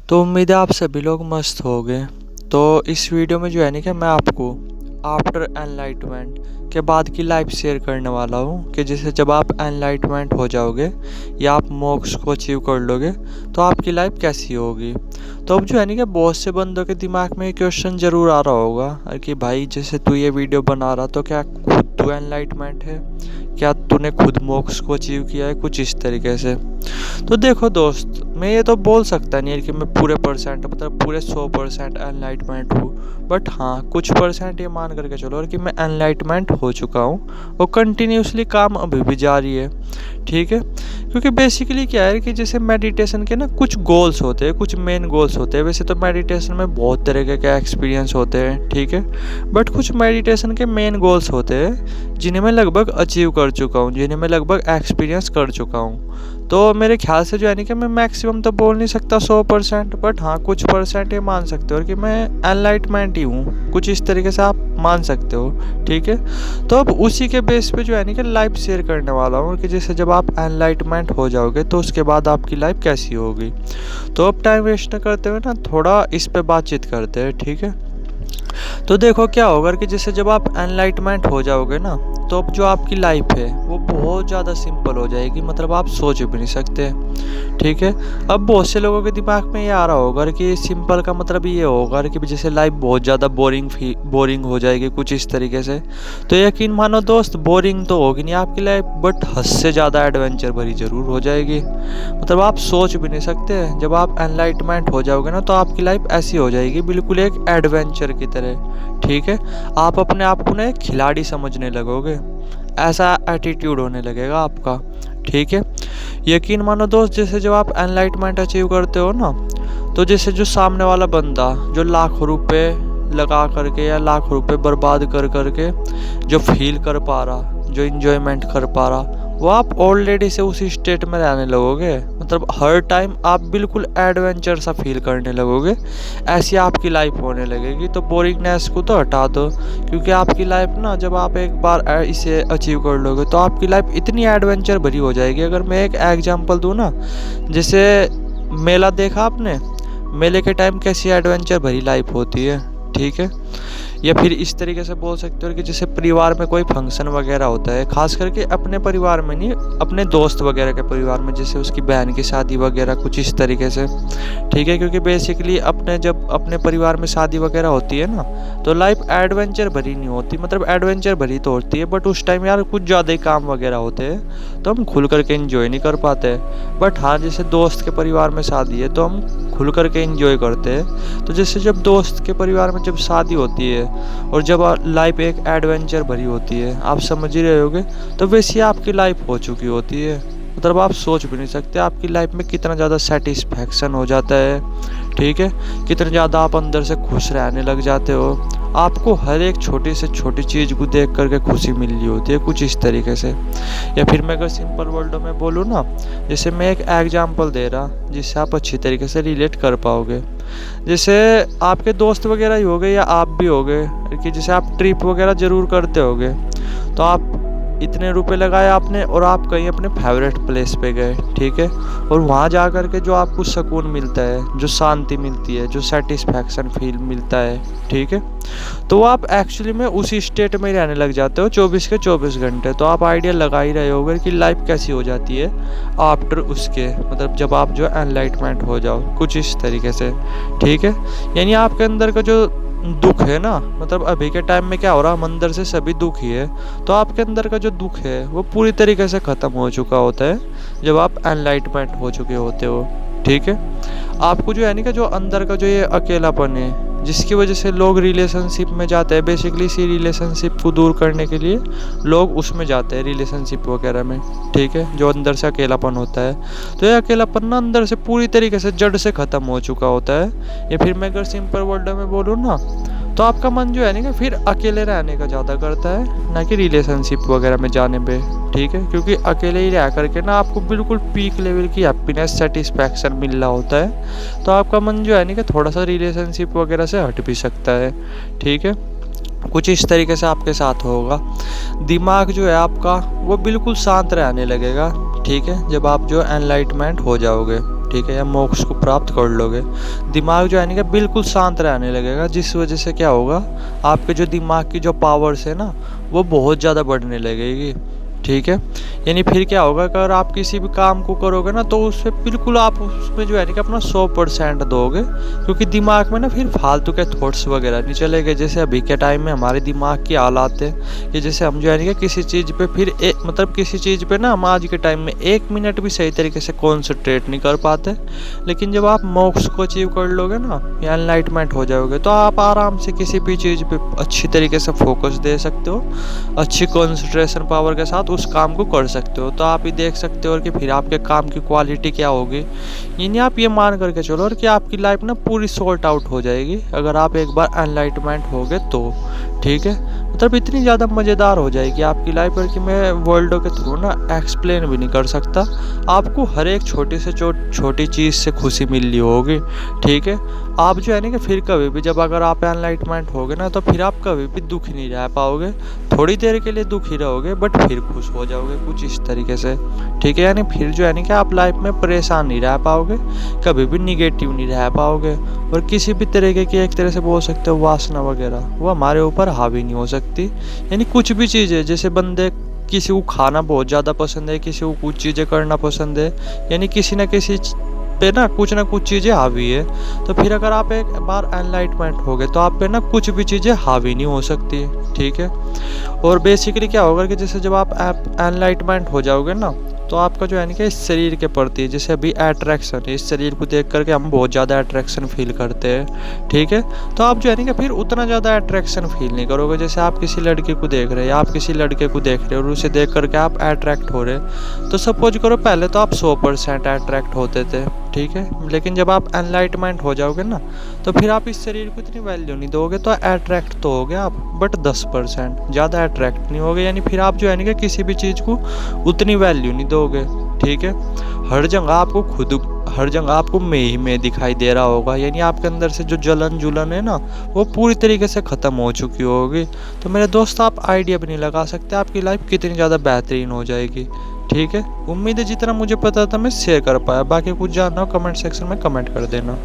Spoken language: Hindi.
तो उम्मीद है आप सभी लोग मस्त होंगे। तो इस वीडियो में जो है ना कि मैं आपको आफ्टर एनलाइटमेंट के बाद की लाइफ शेयर करने वाला हूँ कि जैसे जब आप एनलाइटमेंट हो जाओगे या आप मोक्ष को अचीव कर लोगे तो आपकी लाइफ कैसी होगी। तो अब जो है ना कि बहुत से बंदों के दिमाग में ये क्वेश्चन ज़रूर आ रहा होगा कि भाई जैसे तू ये वीडियो बना रहा तो क्या खुद तू एनलाइटमेंट है, क्या तूने खुद मोक्ष को अचीव किया है, कुछ इस तरीके से। तो देखो दोस्त, मैं ये तो बोल सकता नहीं है कि मैं पूरे परसेंट मतलब पूरे 100% एनलाइटमेंट हूँ, बट हाँ कुछ परसेंट ये मान करके चलो और कि मैं एनलाइटमेंट हो चुका हूँ और कंटिन्यूसली काम अभी भी जारी है। ठीक है, क्योंकि बेसिकली क्या है कि जैसे मेडिटेशन के ना कुछ गोल्स होते हैं, कुछ मेन गोल्स होते हैं। वैसे तो मेडिटेशन में बहुत तरह के एक्सपीरियंस होते हैं, ठीक है, बट कुछ मेडिटेशन के मेन गोल्स होते हैं जिन्हें मैं लगभग अचीव कर चुका हूँ, जिन्हें मैं लगभग एक्सपीरियंस कर चुका हूँ। तो मेरे ख्याल से जो है ना कि मैं मैक्सिमम तो बोल नहीं सकता 100%, बट हाँ कुछ परसेंट ये मान सकते हो कि मैं एनलाइटमेंट ही हूँ, कुछ इस तरीके से आप मान सकते हो। ठीक है, तो अब उसी के बेस पे जो है ना कि लाइफ शेयर करने वाला हूँ कि जैसे जब आप एनलाइटमेंट हो जाओगे तो उसके बाद आपकी लाइफ कैसी होगी। तो अब टाइम वेस्ट न करते हुए ना थोड़ा इस पे बातचीत करते हैं। ठीक है, तो देखो क्या होगा कि जैसे जब आप एनलाइटमेंट हो जाओगे ना तो अब जो आपकी लाइफ है वो बहुत ज़्यादा सिंपल हो जाएगी, मतलब आप सोच भी नहीं सकते। ठीक है, अब बहुत से लोगों के दिमाग में ये आ रहा होगा कि सिंपल का मतलब ये होगा कि जैसे लाइफ बहुत ज़्यादा बोरिंग हो जाएगी, कुछ इस तरीके से। तो यकीन मानो दोस्त, बोरिंग तो होगी नहीं आपकी लाइफ, बट हद से ज़्यादा एडवेंचर भरी ज़रूर हो जाएगी। मतलब आप सोच भी नहीं सकते, जब आप एनलाइटमेंट हो जाओगे ना तो आपकी लाइफ ऐसी हो जाएगी बिल्कुल एक एडवेंचर की तरह। ठीक है, आप अपने आप को ना एक खिलाड़ी समझने लगोगे, ऐसा एटीट्यूड होने लगेगा आपका। ठीक है, यकीन मानो दोस्त, जैसे जब आप एनलाइटमेंट अचीव करते हो ना तो जैसे जो सामने वाला बंदा जो लाखों रुपए लगा करके या लाखों रुपए बर्बाद कर करके जो फील कर पा रहा, जो इंजॉयमेंट कर पा रहा, वो आप ऑलरेडी से उसी स्टेट में रहने लगोगे। मतलब हर टाइम आप बिल्कुल एडवेंचर सा फील करने लगोगे, ऐसी आपकी लाइफ होने लगेगी। तो बोरिंगनेस को तो हटा दो, क्योंकि आपकी लाइफ ना जब आप एक बार इसे अचीव कर लोगे तो आपकी लाइफ इतनी एडवेंचर भरी हो जाएगी। अगर मैं एक एग्जांपल दूँ ना, जैसे मेला देखा आपने, मेले के टाइम कैसी एडवेंचर भरी लाइफ होती है। ठीक है, या फिर इस तरीके से बोल सकते हो कि जैसे परिवार में कोई फंक्शन वगैरह होता है, खास करके अपने परिवार में नहीं, अपने दोस्त वगैरह के परिवार में, जैसे उसकी बहन की शादी वगैरह, कुछ इस तरीके से। ठीक है, क्योंकि बेसिकली जब अपने परिवार में शादी वगैरह होती है ना तो लाइफ एडवेंचर भरी नहीं होती, मतलब एडवेंचर भरी तो होती है बट उस टाइम यार कुछ ज़्यादा ही काम वगैरह होते हैं तो हम खुल करके इंजॉय नहीं कर पाते। बट हाँ, जैसे दोस्त के परिवार में शादी है तो हम खुल करके इंजॉय करते हैं। तो जैसे जब दोस्त के परिवार में जब शादी होती है और जब लाइफ एक एडवेंचर भरी होती है, आप समझ ही रहे होगे, तो वैसी आपकी लाइफ हो चुकी होती है। मतलब आप सोच भी नहीं सकते आपकी लाइफ में कितना ज़्यादा सेटिस्फैक्शन हो जाता है। ठीक है, कितना ज़्यादा आप अंदर से खुश रहने लग जाते हो, आपको हर एक छोटी से छोटी चीज़ को देख करके खुशी मिल रही होती है, कुछ इस तरीके से। या फिर मैं अगर सिंपल वर्डों में बोलूँ ना, जैसे मैं एक एग्जांपल दे रहा जिससे आप अच्छी तरीके से रिलेट कर पाओगे। जैसे आपके दोस्त वगैरह ही हो गए या आप भी हो गए कि जैसे आप ट्रिप वगैरह ज़रूर करते होगे, तो आप इतने रुपए लगाए आपने और आप कहीं अपने फेवरेट प्लेस पे गए। ठीक है, और वहाँ जा कर के जो आपको सुकून मिलता है, जो शांति मिलती है, जो सेटिस्फैक्शन फील मिलता है, ठीक है, तो आप एक्चुअली में उसी स्टेट में ही रहने लग जाते हो 24 के 24 घंटे। तो आप आइडिया लगा ही रहे होगे कि लाइफ कैसी हो जाती है आफ्टर उसके, मतलब जब आप जो एनलाइटमेंट हो जाओ, कुछ इस तरीके से। ठीक है, यानी आपके अंदर का जो दुख है ना, मतलब अभी के टाइम में क्या हो रहा है, अंदर से सभी दुख ही है, तो आपके अंदर का जो दुख है वो पूरी तरीके से ख़त्म हो चुका होता है जब आप एनलाइटमेंट हो चुके होते हो। ठीक है, आपको जो है ना कि जो अंदर का जो ये अकेलापन है जिसकी वजह से लोग रिलेशनशिप में जाते हैं, बेसिकली इसी रिलेशनशिप को दूर करने के लिए लोग उसमें जाते हैं, रिलेशनशिप वगैरह में। ठीक है, जो अंदर से अकेलापन होता है, तो ये अकेलापन ना अंदर से पूरी तरीके से जड़ से ख़त्म हो चुका होता है। या फिर मैं अगर सिंपल वर्ड में बोलूँ ना, तो आपका मन जो है ना कि फिर अकेले रहने का ज़्यादा करता है, ना कि रिलेशनशिप वगैरह में जाने पे। ठीक है, क्योंकि अकेले ही रह करके ना आपको बिल्कुल पीक लेवल की हैप्पीनेस, सेटिस्फैक्शन मिल रहा होता है, तो आपका मन जो है ना कि थोड़ा सा रिलेशनशिप वगैरह से हट भी सकता है। ठीक है, कुछ इस तरीके से आपके साथ होगा, दिमाग जो है आपका वो बिल्कुल शांत रहने लगेगा। ठीक है, जब आप जो एनलाइटमेंट हो जाओगे। ठीक है, या मोक्ष को प्राप्त कर लोगे, दिमाग जो है ना कि बिल्कुल शांत रहने लगेगा, जिस वजह से क्या होगा, आपके जो दिमाग की जो पावर्स है ना वो बहुत ज़्यादा बढ़ने लगेगी। ठीक है, यानी फिर क्या होगा, अगर आप किसी भी काम को करोगे ना तो उससे बिल्कुल आप उसमें जो है ना कि अपना 100% दोगे, क्योंकि दिमाग में ना फिर फालतू के थॉट्स वगैरह नहीं चलेंगे। जैसे अभी के टाइम में हमारे दिमाग की हालात है कि जैसे हम जो है ना कि किसी चीज़ पे फिर मतलब किसी चीज़ पे ना हम आज के टाइम में 1 मिनट भी सही तरीके से कॉन्सेंट्रेट नहीं कर पाते। लेकिन जब आप मोक्ष को अचीव कर लोगे ना या एनलाइटमेंट हो जाओगे तो आप आराम से किसी भी चीज़ पे अच्छी तरीके से फोकस दे सकते हो, अच्छी कॉन्सेंट्रेशन पावर के साथ उस काम को कर सकते हो। तो आप ही देख सकते हो कि फिर आपके काम की क्वालिटी क्या होगी। यानी आप ये मान करके चलो और कि आपकी लाइफ ना पूरी सॉर्ट आउट हो जाएगी अगर आप एक बार एनलाइटमेंट हो गए तो। ठीक है, मतलब इतनी ज़्यादा मज़ेदार हो जाएगी आपकी लाइफ पर कि मैं वर्ल्डों के थ्रू ना एक्सप्लेन भी नहीं कर सकता। आपको हर एक छोटी से छोटी चीज़ से खुशी मिल रही होगी। ठीक है, आप जो है ना कि फिर कभी भी जब अगर आप एनलाइटमेंट होगे ना तो फिर आप कभी भी दुखी नहीं रह पाओगे। थोड़ी देर के लिए दुखी रहोगे बट फिर खुश हो जाओगे कुछ इस तरीके से। ठीक है, यानी फिर जो है ना कि आप लाइफ में परेशान नहीं रह पाओगे, कभी भी निगेटिव नहीं रह पाओगे, और किसी भी तरीके की एक तरह से बोल सकते हो वासना वगैरह वो हमारे ऊपर हावी नहीं हो सकती। यानी कुछ भी चीज़ है, जैसे बंदे किसी को खाना बहुत ज़्यादा पसंद है, किसी को कुछ चीज़ें करना पसंद है, यानी किसी ना किसी पे ना कुछ चीज़ें हावी है। तो फिर अगर आप एक बार एनलाइटमेंट हो गए तो आप पे ना कुछ भी चीज़ें हावी नहीं हो सकती। ठीक है, और बेसिकली क्या होगा कि जैसे जब आप एनलाइटमेंट हो जाओगे ना तो आपका जो है ना कि इस शरीर के प्रति जैसे अभी अट्रैक्शन है, इस शरीर को देख करके हम बहुत ज़्यादा अट्रैक्शन फील करते हैं। ठीक है, तो आप जो है ना कि फिर उतना ज़्यादा अट्रैक्शन फील नहीं करोगे। जैसे आप किसी लड़के को देख रहे हैं या आप किसी लड़के को देख रहे हो और उसे देख करके आप अट्रैक्ट हो रहे, तो सपोज करो पहले तो आप 100% अट्रैक्ट होते थे। ठीक है, लेकिन जब आप एनलाइटमेंट हो जाओगे ना तो फिर आप इस शरीर को इतनी वैल्यू नहीं दोगे, तो अट्रैक्ट तो होगे आप बट 10%, ज़्यादा अट्रैक्ट नहीं होगे। यानी फिर आप जो है ना कि किसी भी चीज़ को उतनी वैल्यू नहीं दोगे। ठीक है, हर जगह आपको मैं दिखाई दे रहा होगा, यानी आपके अंदर से जो जलन जुलन है ना वो पूरी तरीके से ख़त्म हो चुकी होगी। तो मेरे दोस्त आप आइडिया भी नहीं लगा सकते आपकी लाइफ कितनी ज़्यादा बेहतरीन हो जाएगी। ठीक है, उम्मीद है जितना मुझे पता था मैं शेयर कर पाया। बाकी कुछ जानना हो कमेंट सेक्शन में कमेंट कर देना।